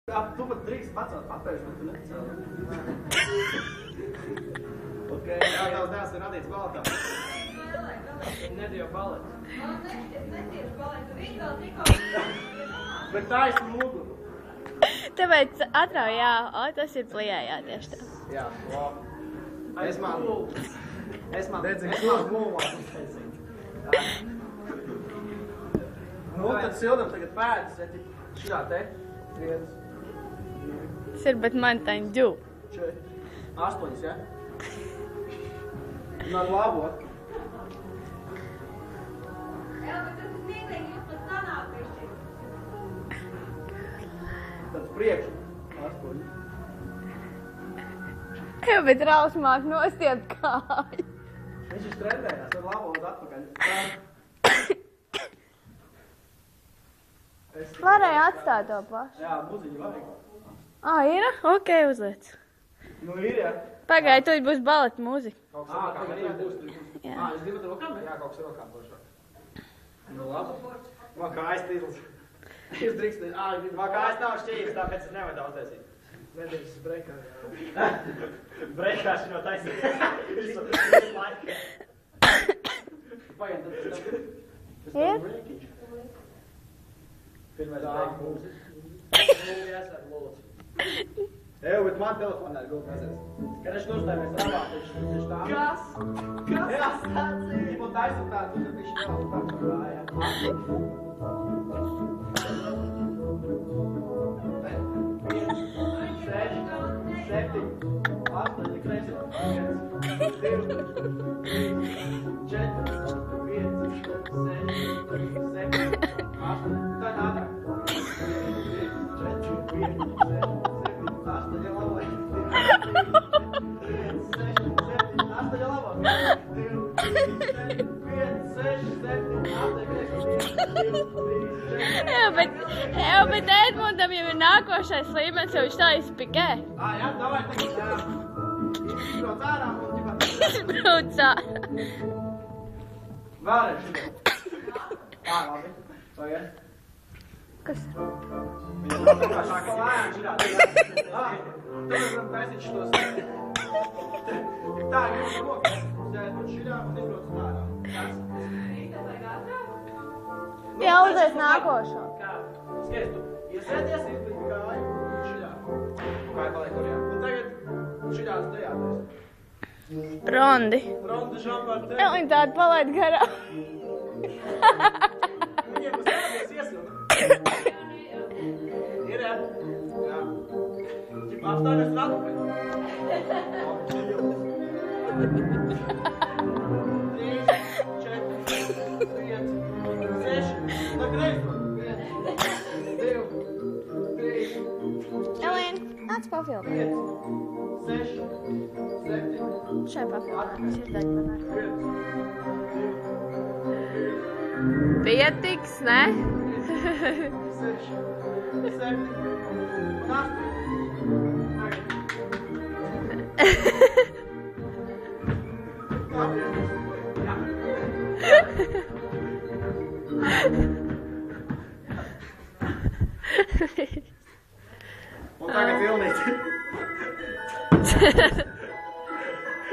Tu pat drīkst pacelt papēžu, bet tu necēli. Ok, jā, tavs dēls ir radīts baletā. Nedēļ balets. Netieši balets, viņi vēl tikko... Bet taisni muguru. Tāpēc atrauj, jā, tas ir plijā, jā, tieši tā. Jā, labi. Es man gulmās. Nu, tad sildam tagad pēdas, ja šitā te. 1, 2, Tas ir, bet man taņ 2. 4, 8, ja? Man labot. Jā, bet tas ir smieklīgi, jūs pat sanāk bišķi. Tad priekšu. 8. Jā, bet rausmāk nostiept kāju. Viņš ir trenējās, var labot atpakaļ. Varēja atstāt to pašu. Jā, muziņu vajag. Ir? Ok, uzliec. Nu ir, jā. Pagaid, tu būs baleta mūzika. Tagad arī būs. Jā. Es gribu ar rokām? Jā, kaut kas ar rokām bošāk. Nu labi. Man kājas tīzls. Jūs drīkstēt. Man kājas nav šķīvis, tāpēc es nevaru daudz taisīt. Nedrīkst breikā. Breikā šī no taisīt. Visu laiku. Pagaid, tad Ir? Pirmais breik mūzika. Jāsāk lūdzu. Eju, bet man telefonā ir gulta redzēs. Kad es nostājamies labāk, viņš tā. Kas? Kas? Jā, viņš taisa tā, tad viņš nav tā kā rājā. 7, 8, kreisi. 1, 2, 4, 5, 6, 7, 8. Tā nādā. 4, 5, 6, 7, 8, ja labāk. 5, 6, 7, 8, ja labāk. 2, 3, 4, 5, 6, 7, 8, kreisi. 1, 2, 3, 4. Jā, bet Edmundam jau ir nākošais līmenis, jo viņš tā izpikē. Jā, davai tagad. Izbrauc ārā un ģipā. Izbrauc ārā. Vēlreiz šitā. Labi. Pagaid. Kas? Viņa tā kā šāka lēna šitā. Tad mēs varam taisīt šitos. Tā, jūs rokas. Uzjājiet šitā un izbrauc ārā. Jā, uzliec nākošo. Kā? Skaties, tu iesēties, izlikt kāju šitā. Kāja paliek tur, jā. Un tagad šitā uz tajā taisa. Rondi. Ronda šampār te. Viņi tādu palaid garā. Viņiem būs jābies iesilda. Ir, jā? Jā. Ķipa apstāvies un atpakaļ. 3, 4, 5, 6. Tā greizot. 1, 2, 3, Elīna, nāc pafilmēt. 5, 6, 7, Šai pafilmēt. Tas ir daļa manā. 1, 2, Pietiks, ne? 6, 7 un 8. Un tagad filmīt.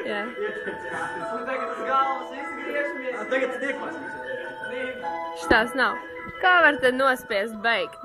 Jā. Un tagad uz galvas visi griežamies. Tagad snieglas. Šitās nav. Kā var te nospiest beigt?